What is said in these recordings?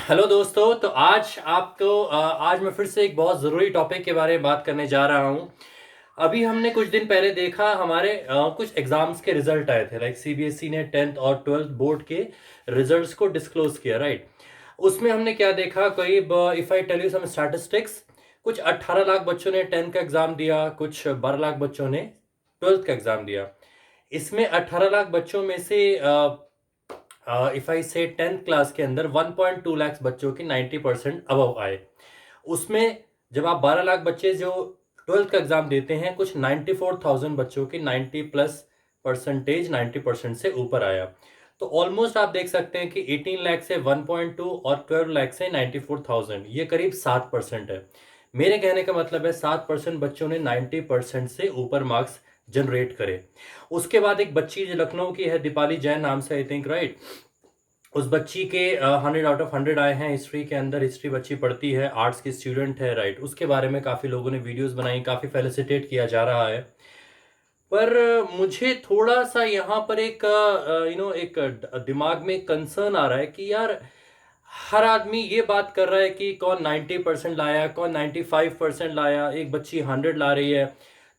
Hello दोस्तों। तो आज मैं फिर से एक बहुत ज़रूरी टॉपिक के बारे में बात करने जा रहा हूँ। अभी हमने कुछ दिन पहले देखा हमारे कुछ एग्जाम्स के रिजल्ट आए थे। लाइक सीबीएसई ने 10th और 12th बोर्ड के रिजल्ट्स को डिस्क्लोज किया, राइट। उसमें हमने क्या देखा, करीब if I tell you some statistics, कुछ 18 लाख बच्चों ने 10th का एग्ज़ाम दिया, कुछ 12 लाख बच्चों ने 12th का एग्ज़ाम दिया। इसमें 18 लाख बच्चों में से इफ आई से 10th क्लास के अंदर 1.2 लाख बच्चों की 90% अबव आए। उसमें जब आप 12 लाख बच्चे जो 12th का एग्जाम देते हैं, कुछ 94,000 बच्चों की 90 प्लस परसेंटेज 90% से ऊपर आया। तो ऑलमोस्ट आप देख सकते हैं कि 18 लाख से 1.2 और 12 लाख से 94,000, ये करीब 7% है। मेरे कहने का मतलब है 7% बच्चों ने 90% से ऊपर मार्क्स जनरेट करे। उसके बाद एक बच्ची जो लखनऊ की है, दीपाली जैन नाम से, आई थिंक, राइट। उस बच्ची के 100 आउट ऑफ 100 आए हैं हिस्ट्री के अंदर। हिस्ट्री बच्ची पढ़ती है, आर्ट्स की स्टूडेंट है, राइट। उसके बारे में काफ़ी लोगों ने वीडियोस बनाई, काफ़ी फेलिसिटेट किया जा रहा है। पर मुझे थोड़ा सा यहाँ पर एक दिमाग में कंसर्न आ रहा है कि यार, हर आदमी ये बात कर रहा है कि कौन 90% लाया, कौन 95% लाया, एक बच्ची 100 ला रही है।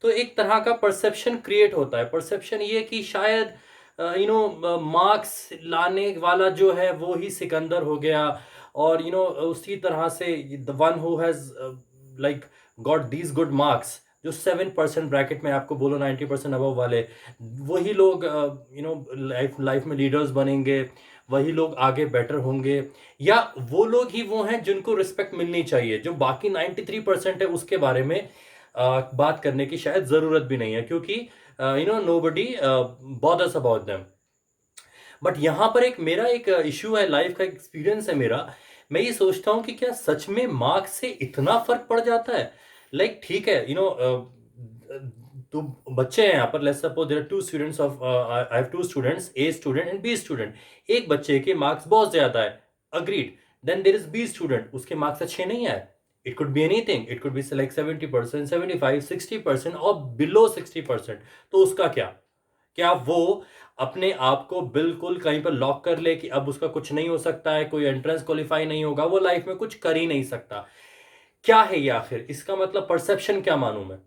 तो एक तरह का परसेप्शन क्रिएट होता है। परसेप्शन ये कि शायद मार्क्स लाने वाला जो है वो ही सिकंदर हो गया, और उसी तरह से the one who has like got these good marks, जो 7% ब्रैकेट में आपको बोलो 90% अबव वाले, वही लोग लाइफ लाइफ में लीडर्स बनेंगे, वही लोग आगे बेटर होंगे, या वो लोग ही वो हैं जिनको रिस्पेक्ट मिलनी चाहिए। जो बाकी 93% है उसके बारे में बात करने की शायद जरूरत भी नहीं है, क्योंकि nobody bothers about them. But यहां पर एक इश्यू है, लाइफ का एक्सपीरियंस है मेरा। मैं ये सोचता हूं कि क्या सच में मार्क्स से इतना फर्क पड़ जाता है? लाइक ठीक है, तो बच्चे हैं यहाँ पर। Let's suppose there are two students of I have two students, A student and B student. एक बच्चे के मार्क्स बहुत ज्यादा है, agreed. Then there is B student, उसके मार्क्स अच्छे नहीं आए। It could be anything, it could be like 70%, 75, 60% और बिलो 60%। तो उसका क्या? क्या वो अपने आप को बिल्कुल कहीं पर लॉक कर ले कि अब उसका कुछ नहीं हो सकता है, कोई एंट्रेंस क्वालिफाई नहीं होगा, वो लाइफ में कुछ कर ही नहीं सकता? क्या है ये आखिर? इसका मतलब परसेप्शन क्या मानूं मैं?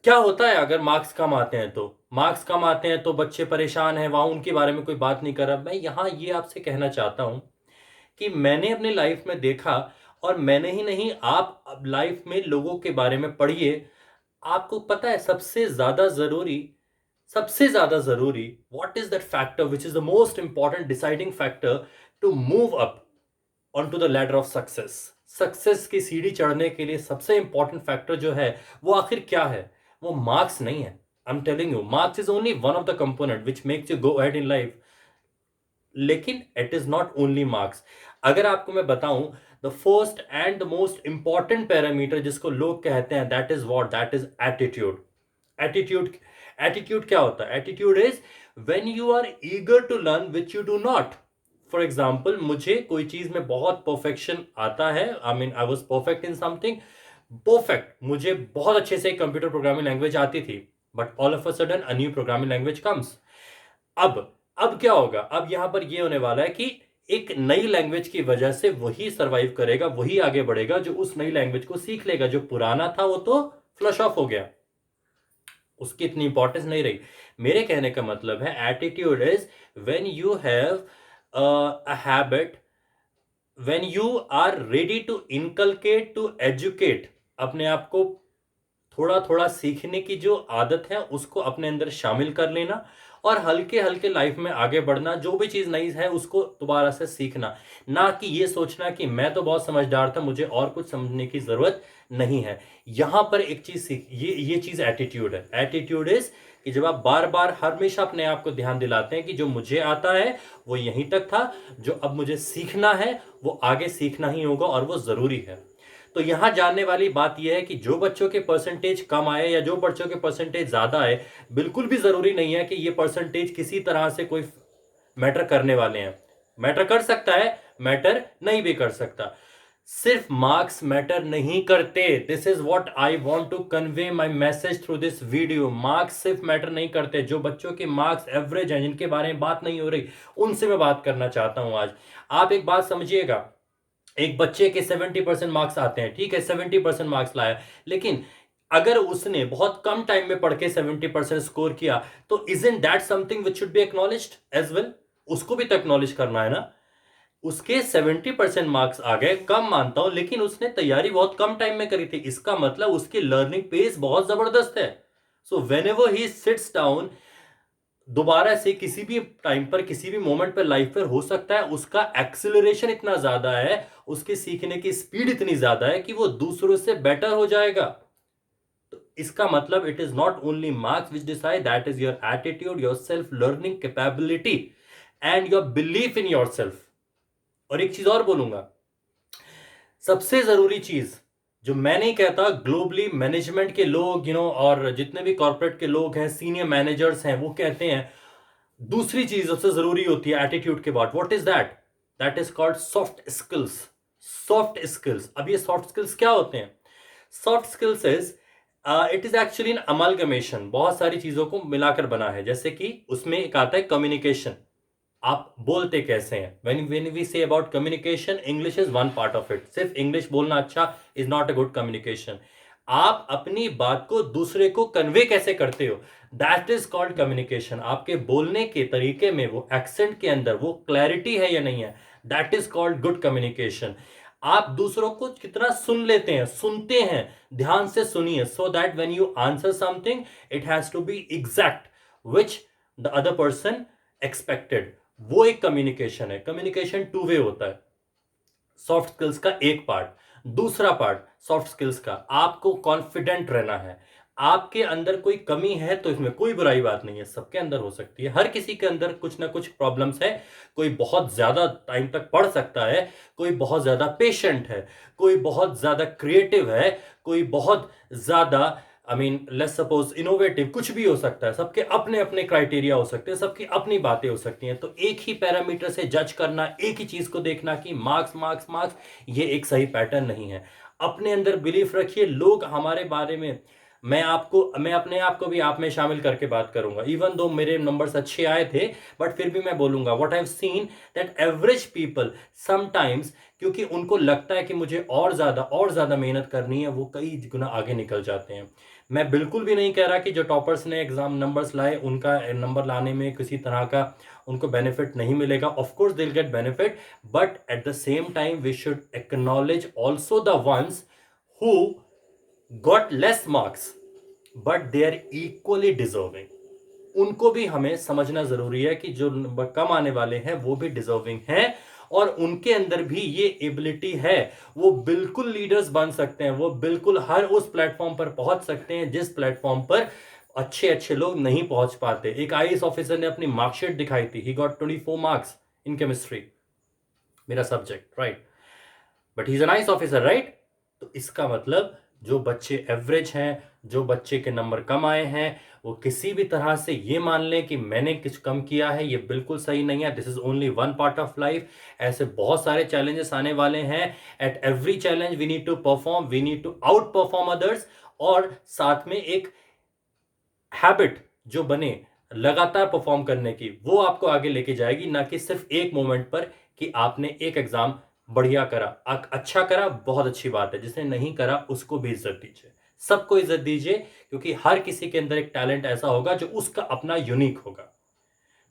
क्या होता है अगर मार्क्स कम आते हैं? तो मार्क्स कम आते हैं तो बच्चे परेशान हैं, वहां उनके बारे में कोई बात नहीं कर रहा। मैं यहां ये आपसे कहना चाहता हूं कि मैंने अपनी लाइफ में देखा, और मैंने ही नहीं, आप अब लाइफ में लोगों के बारे में पढ़िए। आपको पता है सबसे ज्यादा जरूरी what is that factor which is the most important deciding factor to move up on to the ladder of success. Success की सीढ़ी चढ़ने के लिए सबसे इंपॉर्टेंट फैक्टर जो है वो आखिर क्या है? वो मार्क्स नहीं है। I am telling you, marks is only one of the component which makes you go ahead in life, लेकिन it is not only marks. अगर आपको मैं बताऊं, the first and the most important parameter जिसको लोग कहते हैं, that is attitude. Attitude attitude क्या होता है? Attitude is when you are eager to learn which you do not. For example, मुझे कोई चीज में बहुत परफेक्शन आता है, I mean I was perfect in something, perfect, मुझे बहुत अच्छे से कंप्यूटर प्रोग्रामिंग लैंग्वेज आती थी। But all of a sudden a new programming language comes. अब अब क्या होगा? अब यहां पर ये होने वाला है कि एक नई लैंग्वेज की वजह से वही सरवाइव करेगा, वही आगे बढ़ेगा जो उस नई लैंग्वेज को सीख लेगा। जो पुराना था वो तो फ्लश ऑफ हो गया, उसकी इतनी इंपॉर्टेंस नहीं रही। मेरे कहने का मतलब है, attitude is when you have a habit, when you are ready to inculcate, to educate, अपने आप को थोड़ा थोड़ा सीखने की जो आदत है उसको अपने अंदर शामिल कर लेना, और हल्के हल्के लाइफ में आगे बढ़ना। जो भी चीज नई है उसको दोबारा से सीखना, ना कि ये सोचना कि मैं तो बहुत समझदार था, मुझे और कुछ समझने की जरूरत नहीं है। यहां पर एक चीज सीख, ये चीज एटीट्यूड है। एटीट्यूड इज कि जब आप बार बार हमेशा अपने आप को ध्यान दिलाते हैं कि जो मुझे आता है वो यहीं तक था, जो अब मुझे सीखना है वो आगे सीखना ही होगा, और वो जरूरी है। तो यहां जानने वाली बात यह है कि जो बच्चों के परसेंटेज कम आए या जो बच्चों के परसेंटेज ज्यादा आए, बिल्कुल भी जरूरी नहीं है कि ये परसेंटेज किसी तरह से कोई मैटर करने वाले हैं। मैटर कर सकता है, मैटर नहीं भी कर सकता। सिर्फ मार्क्स मैटर नहीं करते। This is what I want to convey my message through this video. Marks सिर्फ मैटर नहीं करते। जो बच्चों के मार्क्स एवरेज हैं, जिनके बारे में बात नहीं हो रही, उनसे मैं बात करना चाहता हूं आज। आप एक बात समझिएगा, एक बच्चे के 70% मार्क्स आते हैं, ठीक है, 70% मार्क्स लाया, लेकिन अगर उसने बहुत कम टाइम में पढ़ के 70% स्कोर किया, तो isn't that something which should be acknowledged as well? उसको भी तो एक्नॉलेज करना है ना। उसके 70% मार्क्स आ गए, कम मानता हूं, लेकिन उसने तैयारी बहुत कम टाइम में करी थी। इसका मतलब उसकी लर्निंग पेस बहुत जबरदस्त है। So when ever he sits down, दोबारा से किसी भी टाइम पर, किसी भी मोमेंट पर लाइफ पर, हो सकता है उसका एक्सिलरेशन इतना ज्यादा है, उसके सीखने की स्पीड इतनी ज्यादा है कि वो दूसरों से बेटर हो जाएगा। तो इसका मतलब it is not only marks which decide, that is your attitude, your self learning capability and your belief in your self. और एक चीज और बोलूंगा, सबसे जरूरी चीज जो मैं नहीं कहता, ग्लोबली मैनेजमेंट के लोग और जितने भी कॉर्पोरेट के लोग हैं, सीनियर मैनेजर्स हैं, वो कहते हैं दूसरी चीज सबसे जरूरी होती है एटीट्यूड के बाद। What is that? That is called soft skills. Soft skills. अब ये सॉफ्ट स्किल्स क्या होते हैं? Soft skills is, it is actually an amalgamation, बहुत सारी चीजों को मिलाकर बना है। जैसे कि उसमें एक आता है कम्युनिकेशन। आप बोलते कैसे हैं? when we say about communication, English is one part of it। सिर्फ इंग्लिश बोलना अच्छा is not a good communication। आप अपनी बात को दूसरे को कन्वे कैसे करते हो, दैट इज कॉल्ड कम्युनिकेशन। आपके बोलने के तरीके में, वो एक्सेंट के अंदर वो क्लैरिटी है या नहीं है, that is called good communication. आप दूसरों को कितना सुन लेते हैं, सुनते हैं, ध्यान से सुनिए, so that when you answer something it has to be exact which the other person expected. वो एक कम्युनिकेशन है। कम्युनिकेशन टू वे होता है। सॉफ्ट स्किल्स का एक पार्ट। दूसरा पार्ट सॉफ्ट स्किल्स का, आपको कॉन्फिडेंट रहना है। आपके अंदर कोई कमी है तो इसमें कोई बुराई बात नहीं है, सबके अंदर हो सकती है। हर किसी के अंदर कुछ ना कुछ प्रॉब्लम्स है। कोई बहुत ज्यादा टाइम तक पढ़ सकता है, कोई बहुत ज्यादा पेशेंट है, कोई बहुत ज्यादा क्रिएटिव है, कोई बहुत ज्यादा लेट्स सपोज इनोवेटिव, कुछ भी हो सकता है। सबके अपने अपने क्राइटेरिया हो सकते हैं, सबकी अपनी बातें हो सकती हैं। तो एक ही पैरामीटर से जज करना, एक ही चीज को देखना कि मार्क्स मार्क्स मार्क्स, ये एक सही पैटर्न नहीं है। अपने अंदर बिलीफ रखिए। लोग हमारे बारे में, मैं अपने आप को भी आप में शामिल करके बात करूंगा। इवन दो मेरे नंबर्स अच्छे आए थे, बट फिर भी मैं बोलूंगा what I have seen that average people sometimes, क्योंकि उनको लगता है कि मुझे और ज्यादा मेहनत करनी है, वो कई गुना आगे निकल जाते हैं। मैं बिल्कुल भी नहीं कह रहा कि जो टॉपर्स ने एग्जाम नंबर्स लाए, उनका नंबर लाने में किसी तरह का उनको बेनिफिट नहीं मिलेगा। Of course they will get benefit, but at the same time we should acknowledge also the ones who got less marks but they are equally deserving. उनको भी हमें समझना जरूरी है कि जो नंबर कम आने वाले हैं वो भी डिजर्विंग हैं, और उनके अंदर भी ये एबिलिटी है। वो बिल्कुल लीडर्स बन सकते हैं, वो बिल्कुल हर उस प्लेटफॉर्म पर पहुंच सकते हैं जिस प्लेटफॉर्म पर अच्छे अच्छे लोग नहीं पहुंच पाते। एक आईएएस ऑफिसर ने अपनी मार्कशीट दिखाई थी, he got 24 marks in chemistry, मेरा subject, right, but he is a nice officer, right. तो इसका मतलब जो बच्चे एवरेज हैं, जो बच्चे के नंबर कम आए हैं, वो किसी भी तरह से ये मान लें कि मैंने कुछ कम किया है, ये बिल्कुल सही नहीं है। This is only one part of life. ऐसे बहुत सारे चैलेंजेस आने वाले हैं। At every challenge we need to perform, we need to outperform others. और साथ में एक हैबिट जो बने लगातार परफॉर्म करने की, वो आपको आगे लेके जाएगी, ना कि सिर्फ एक मोमेंट पर कि आपने एक एग्जाम बढ़िया करा, अच्छा करा, बहुत अच्छी बात है। जिसने नहीं करा उसको भी इज्जत दीजिए, सबको इज्जत दीजिए, क्योंकि हर किसी के अंदर एक टैलेंट ऐसा होगा जो उसका अपना यूनिक होगा।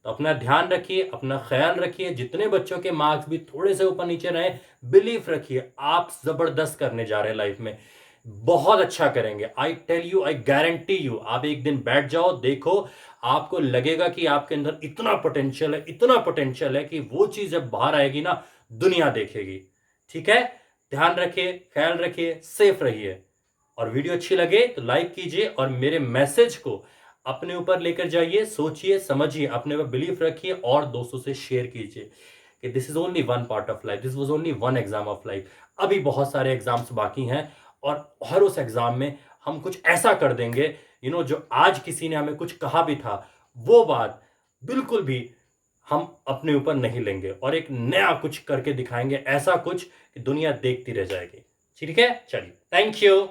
तो अपना ध्यान रखिए, अपना ख्याल रखिए। जितने बच्चों के मार्क्स भी थोड़े से ऊपर नीचे रहे, बिलीफ रखिए आप जबरदस्त करने जा रहे हैं लाइफ में, बहुत अच्छा करेंगे। I tell you, I guarantee you. आप एक दिन बैठ जाओ, देखो, आपको लगेगा कि आपके अंदर इतना पोटेंशियल है, इतना पोटेंशियल है कि वो चीज जब बाहर आएगी ना, दुनिया देखेगी। ठीक है? ध्यान रखिए, ख्याल रखिए, सेफ रहिए। और वीडियो अच्छी लगे तो लाइक कीजिए, और मेरे मैसेज को अपने ऊपर लेकर जाइए, सोचिए, समझिए, अपने ऊपर बिलीफ रखिए, और दोस्तों से शेयर कीजिए कि this is only one part of life, this was only one exam of life. अभी बहुत सारे एग्जाम्स बाकी हैं, और हर उस एग्जाम में हम कुछ ऐसा कर देंगे, जो आज किसी ने हमें कुछ कहा भी था, वो बात बिल्कुल भी हम अपने ऊपर नहीं लेंगे और एक नया कुछ करके दिखाएंगे, ऐसा कुछ कि दुनिया देखती रह जाएगी। ठीक है, चलिए, थैंक यू।